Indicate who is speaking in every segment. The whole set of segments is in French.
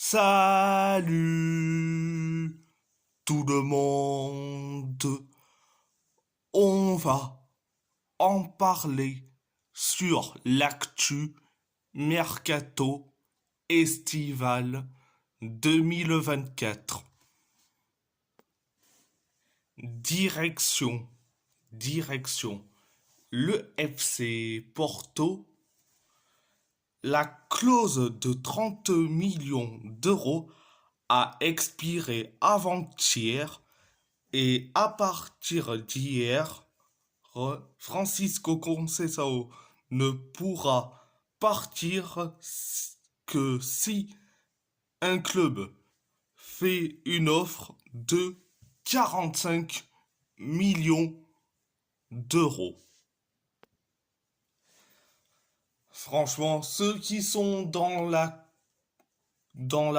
Speaker 1: Salut tout le monde. On va en parler sur l'actu Mercato estival 2024. Direction, direction. Le FC Porto, la clause de 30 millions d'euros a expiré avant-hier et à partir d'hier, Francisco Conceição ne pourra partir que si un club fait une offre de 45 millions d'euros. Franchement, ceux qui sont dans la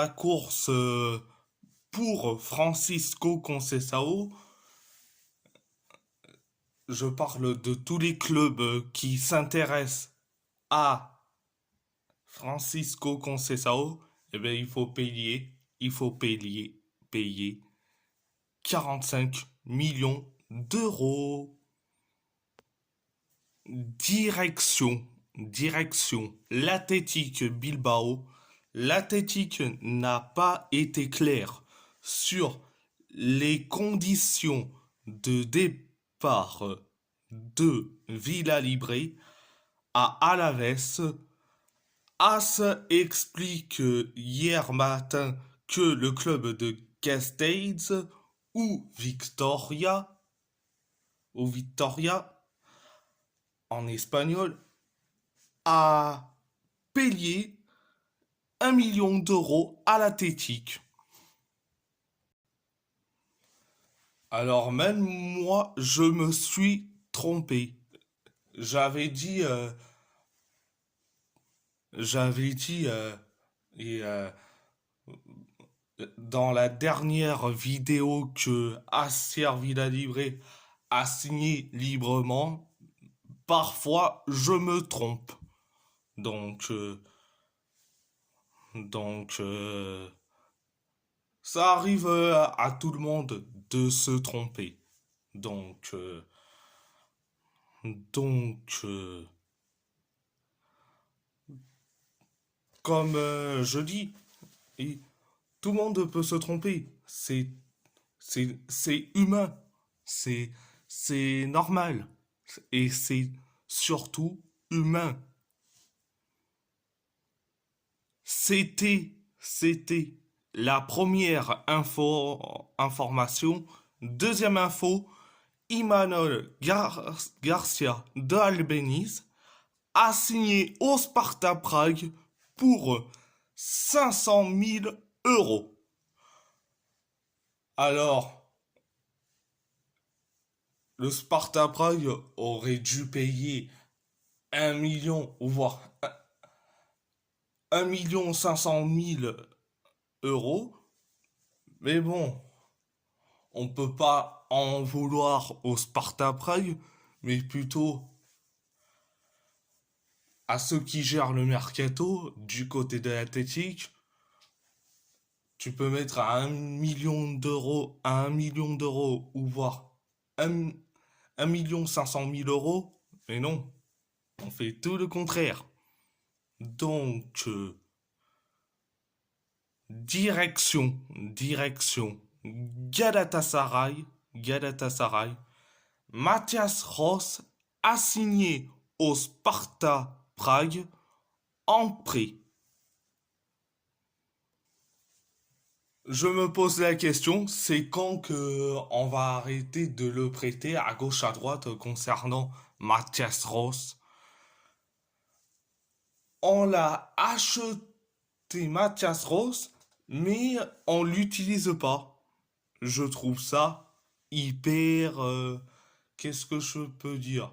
Speaker 1: course pour Francisco Conceição, je parle de tous les clubs qui s'intéressent à Francisco Conceição, eh bien, il faut payer 45 millions d'euros. Direction, l'Athletic Bilbao. L'Athletic n'a pas été clair sur les conditions de départ de Villa-Libre à Alaves. AS explique hier matin que le club de Gasteiz ou Victoria en espagnol a payé 1 million d'euros à l'Athletic. Alors même moi, je me suis trompé. J'avais dit, et, dans la dernière vidéo que Acer Villalibre a signé librement, parfois je me trompe. Donc, donc, ça arrive à tout le monde de se tromper. Donc, donc, comme je dis, et tout le monde peut se tromper. C'est humain. C'est normal. Et c'est surtout humain. C'était la première information. Deuxième info, Imanol Garcia de Albeniz a signé au Sparta Prague pour 500 000 euros. Alors, le Sparta Prague aurait dû payer 1 million, ou voire 1 500 000 euros. Mais bon, on peut pas en vouloir au Sparta Prague, mais plutôt à ceux qui gèrent le mercato du côté de l'Athletic. Tu peux mettre à 1 million d'euros, ou voire 1 500 000 euros, mais non, on fait tout le contraire. Donc, direction, Galatasaray, Mathias Ross a signé au Sparta Prague en prêt. Je me pose la question, c'est quand que on va arrêter de le prêter à gauche à droite concernant Mathias Ross? On l'a acheté Mathias Ross, mais on l'utilise pas. Je trouve ça hyper... qu'est-ce que je peux dire?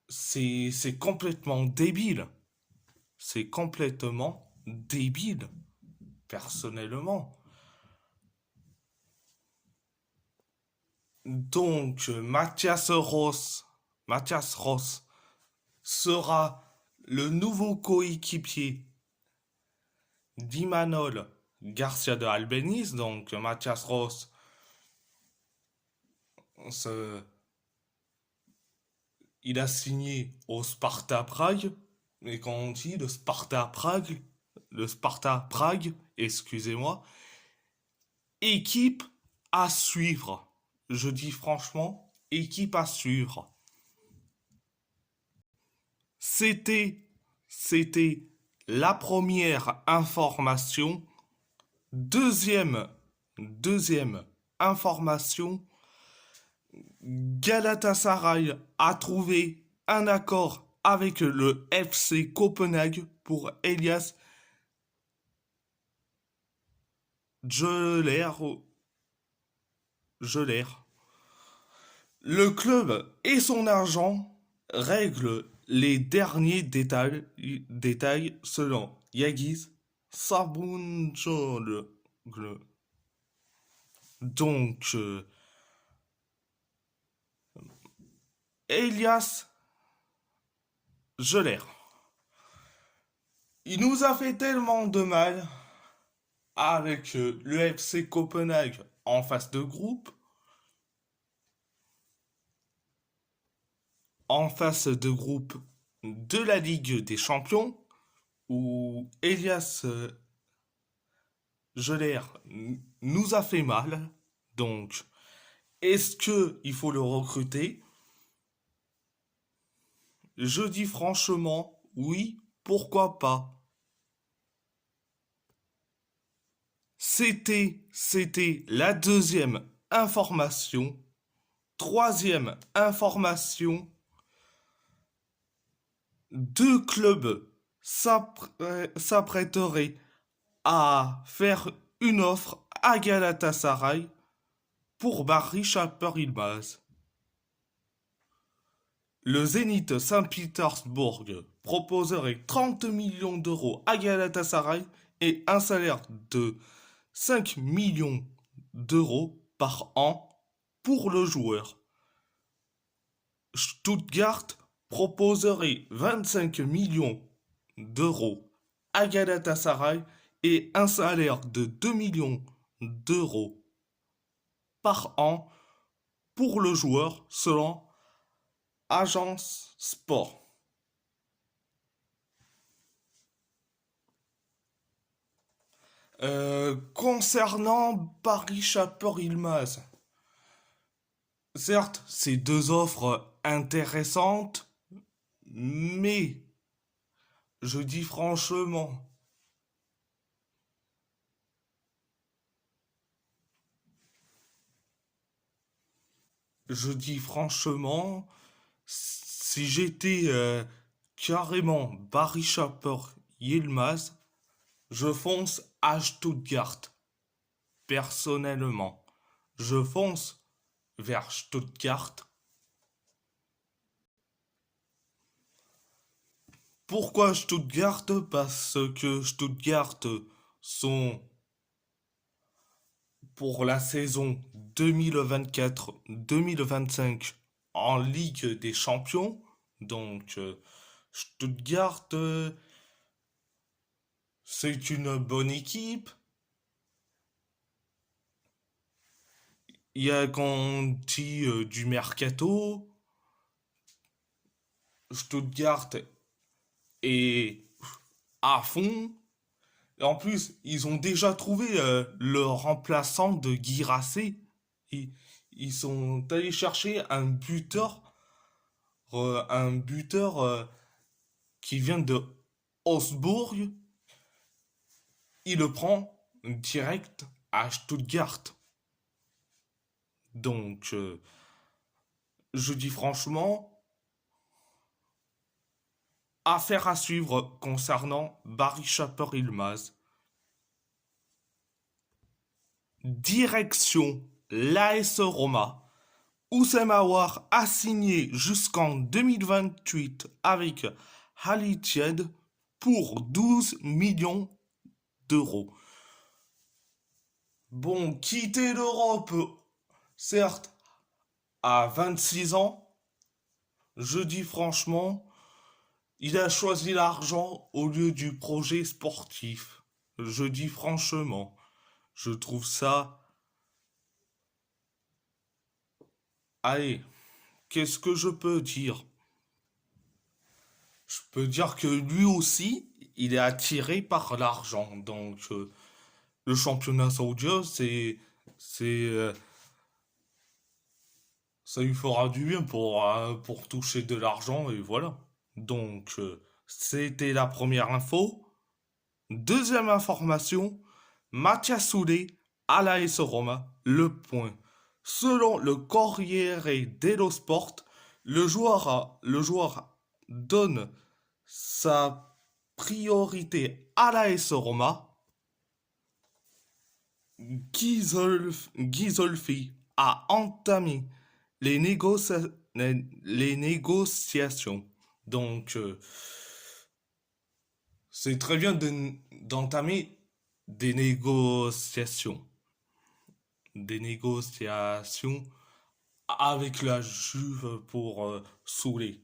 Speaker 1: C'est complètement débile. C'est complètement débile, personnellement. Donc, Mathias Ross sera le nouveau coéquipier d'Imanol Garcia de Albeniz, donc Mathias Ross, se- il a signé au Sparta Prague. Et quand on dit le Sparta Prague, excusez-moi, équipe à suivre. Je dis franchement, équipe à suivre. C'était, c'était la première information. Deuxième information, Galatasaray a trouvé un accord avec le FC Copenhague pour Elias Jeler. Jeler. Le club et son agent règlent les derniers détails selon Yagiz Sabunjoglu. Donc, Elias Jeler. Il nous a fait tellement de mal avec le FC Copenhague en phase de groupe. En face de groupe de la Ligue des Champions, où Elias Jeler nous a fait mal. Donc, est-ce que il faut le recruter? Je dis franchement, oui, pourquoi pas. C'était la deuxième information. Troisième information, deux clubs s'apprêteraient à faire une offre à Galatasaray pour Barry Chaper-Ilmaz. Le Zénith Saint-Pétersbourg proposerait 30 millions d'euros à Galatasaray et un salaire de 5 millions d'euros par an pour le joueur. Stuttgart proposerait 25 millions d'euros à Galatasaray et un salaire de 2 millions d'euros par an pour le joueur selon Agence Sport. Concernant Paris Chaper-Ilmaz, certes, c'est deux offres intéressantes, mais je dis franchement, je dis franchement, si j'étais carrément Barry Chaper-Yilmaz, je fonce à Stuttgart. Personnellement, je fonce vers Stuttgart. Pourquoi Stuttgart? Parce que Stuttgart sont pour la saison 2024-2025 en Ligue des Champions. Donc Stuttgart, c'est une bonne équipe. Il y a quand on dit du mercato, Stuttgart est à fond. Et en plus, ils ont déjà trouvé le remplaçant de Guirassy. Ils, ils sont allés chercher un buteur qui vient de Augsbourg. Il le prend direct à Stuttgart. Donc, je dis franchement, affaire à suivre concernant Barry Chaper-Ilmaz. Direction l'AS Roma. Oussem Aouar a signé jusqu'en 2028 avec Al Ittihad pour 12 millions d'euros. Bon, quitter l'Europe, certes, à 26 ans, je dis franchement, Il a choisi l'argent au lieu du projet sportif. Je dis franchement, je trouve ça... Allez, qu'est-ce que je peux dire? Je peux dire que lui aussi, il est attiré par l'argent. Donc, le championnat saoudien, c'est, euh, ça lui fera du bien pour toucher de l'argent et voilà. Donc, c'était la première info. Deuxième information, Mathias Soulé à la l'AS Roma, le point. Selon le Corriere dello Sport, le joueur donne sa priorité à la l'AS Roma. Ghisolfi a entamé les, les négociations. Donc, c'est très bien d'entamer des négociations. Des négociations avec la Juve pour Soulé.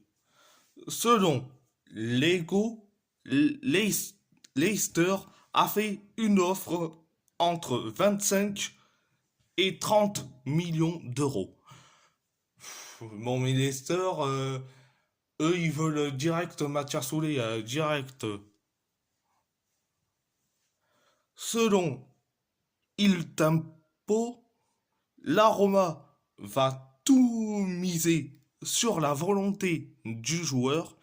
Speaker 1: Selon Lego, Leicester a fait une offre entre 25 et 30 millions d'euros. Bon, mais Leicester, eux, ils veulent direct Mathias Soulé, direct. Selon Il Tempo, la Roma va tout miser sur la volonté du joueur.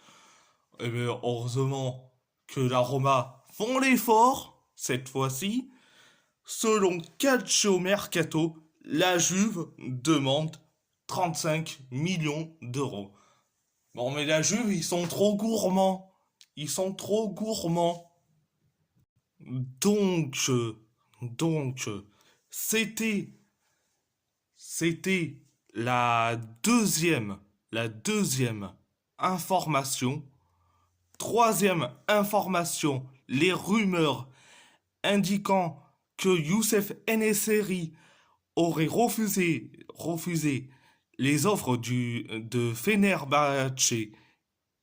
Speaker 1: Eh bien, heureusement que la Roma font l'effort cette fois-ci. Selon Calcio Mercato, la Juve demande 35 millions d'euros. Bon, mais la Juve, ils sont trop gourmands. Ils sont trop gourmands. Donc, donc, c'était, c'était la deuxième information. Troisième information, les rumeurs indiquant que Youssef Eneseri aurait refusé les offres de Fenerbahçe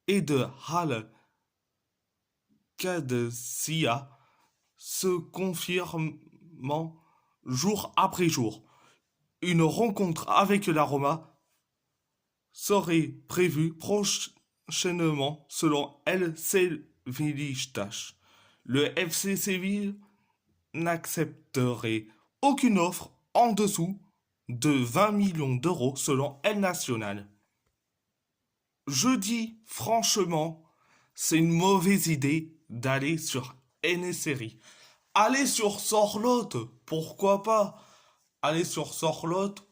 Speaker 1: et de Hal Qadsiya se confirmant jour après jour. Une rencontre avec la Roma serait prévue prochainement selon El Sevillistache. Le FC Séville n'accepterait aucune offre en dessous de 20 millions d'euros selon El Nacional. Je dis franchement, c'est une mauvaise idée d'aller sur NSRI. Aller sur Sorlotte, pourquoi pas? Aller sur Sorlotte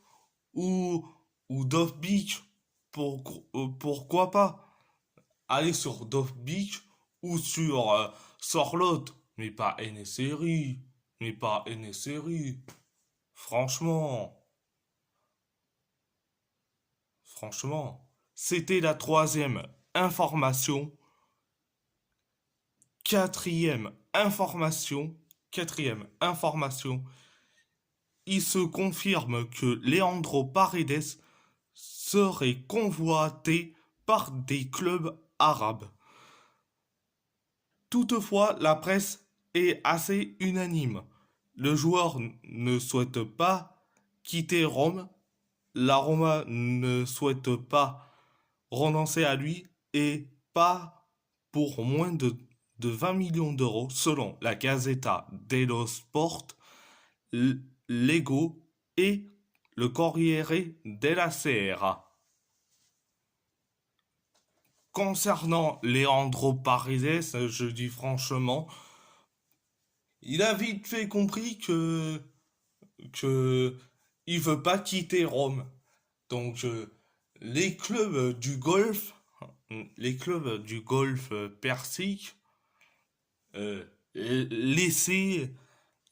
Speaker 1: ou, ou Dove Beach, pourquoi pas? Aller sur Dove Beach ou sur Sorlotte, mais pas NSRI. Mais pas NSRI. Franchement, franchement, c'était la troisième information. Quatrième information, quatrième information, il se confirme que Leandro Paredes serait convoité par des clubs arabes. Toutefois, la presse est assez unanime. Le joueur ne souhaite pas quitter Rome, la Roma ne souhaite pas renoncer à lui et pas pour moins de 20 millions d'euros selon la Gazzetta dello Sport, Lego et le Corriere della Sera. Concernant Leandro Paredes, je dis franchement, il a vite fait compris que il veut pas quitter Rome. Donc les clubs du golf, les clubs du golf persique, euh, laissez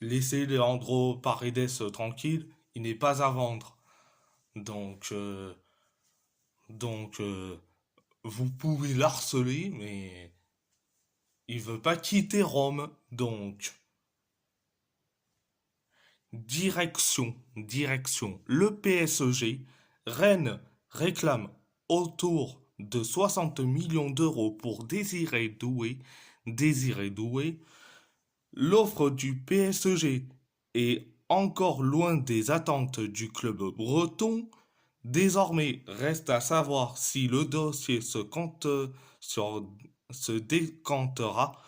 Speaker 1: Leandro Paredes tranquille, il n'est pas à vendre. Donc donc vous pouvez l'harceler, mais il veut pas quitter Rome. Donc direction. Le PSG, Rennes réclame autour de 60 millions d'euros pour Désiré Doué, l'offre du PSG est encore loin des attentes du club breton. Désormais, reste à savoir si le dossier sur- se décantera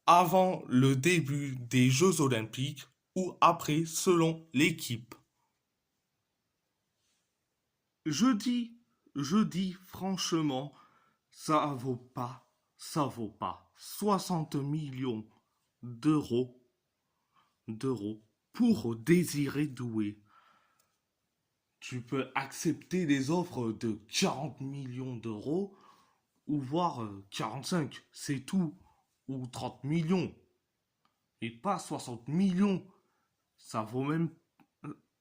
Speaker 1: avant le début des Jeux Olympiques ou après selon l'équipe. Je dis, je dis franchement, ça vaut pas 60 millions d'euros, d'euros pour Désiré Doué. Tu peux accepter des offres de 40 millions d'euros ou voire 45, c'est tout, ou 30 millions, et pas 60 millions. Ça vaut même,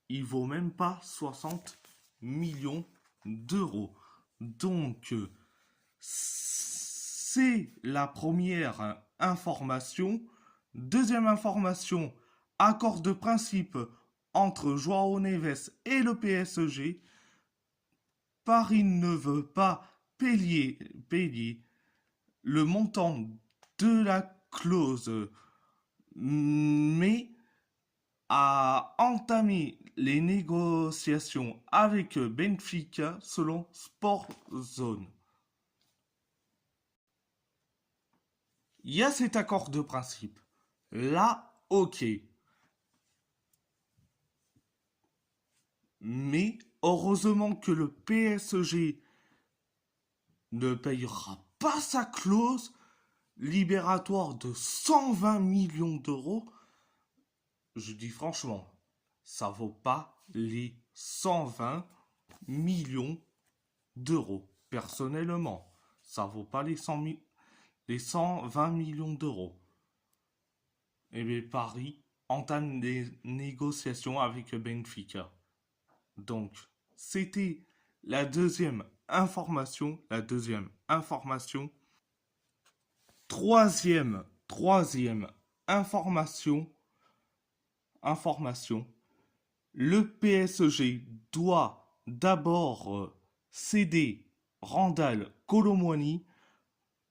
Speaker 1: il vaut même pas 60 millions d'euros. Donc, c'est la première information. Deuxième information, accord de principe entre Joao Neves et le PSG. Paris ne veut pas payer le montant de la clause, mais a entamé les négociations avec Benfica selon Sportzone. Il y a cet accord de principe. Là, ok. Mais heureusement que le PSG ne payera pas sa clause libératoire de 120 millions d'euros. Je dis franchement, ça vaut pas les 120 millions d'euros. Personnellement, ça vaut pas les 120 millions d'euros. Et bien Paris entame des négociations avec Benfica. Donc, c'était la deuxième information. La deuxième information. Troisième information. Information. Le PSG doit d'abord céder Randal Colomwani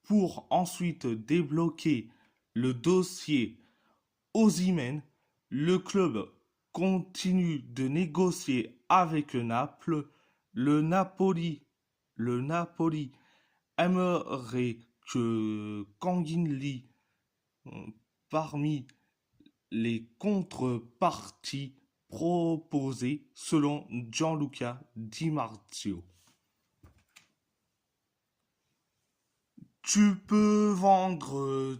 Speaker 1: pour ensuite débloquer le dossier Osimhen. Le club continue de négocier avec Naples. Le Napoli aimerait que Kangin Lee, parmi les contreparties proposées selon Gianluca Di Marzio. Tu peux vendre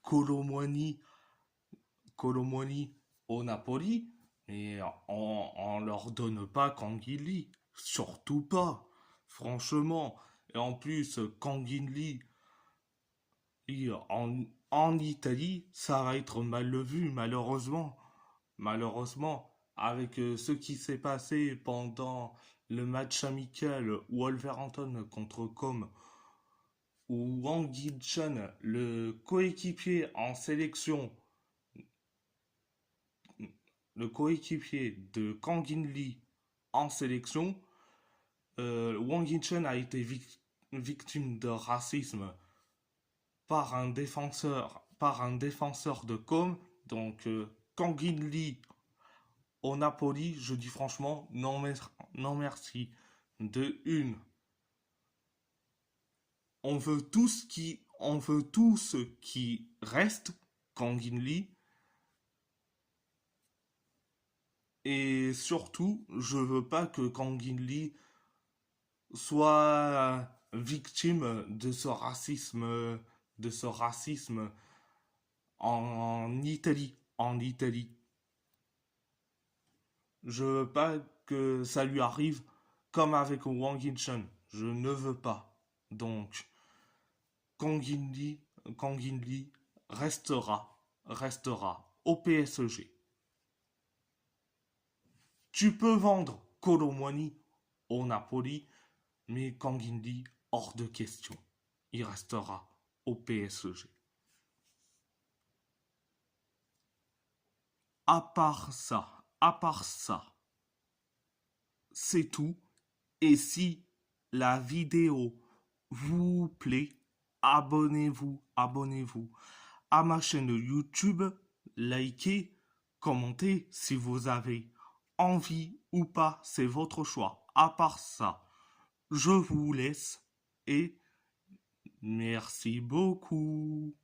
Speaker 1: Colomwani au Napoli, mais on leur donne pas Kangin, surtout pas, franchement. Et en plus, Kangin en Italie, ça va être mal vu, malheureusement. Malheureusement, avec ce qui s'est passé pendant le match amical Wolverhampton contre Com, où Wang Yi-chan, le coéquipier en sélection, le coéquipier de Kang In-lee en sélection, Wang Yi-chan a été victime de racisme par un défenseur de Com. Donc, Kang In-lee au Napoli, je dis franchement, non merci. De une, on veut tout ce qui reste, Kang In-lee. Et surtout, je veux pas que Kang In-lee soit victime de ce racisme en Italie, en Italie. Je veux pas que ça lui arrive comme avec Wang Yinchan. Je ne veux pas. Donc, Kang In-lee, Kang In-lee restera au PSG. Tu peux vendre Colomwani au Napoli, mais Kang In-lee, hors de question. Il restera au PSG. À part ça, c'est tout. Et si la vidéo vous plaît, abonnez-vous à ma chaîne YouTube, likez, commentez si vous avez envie ou pas, c'est votre choix. À part ça, je vous laisse et merci beaucoup.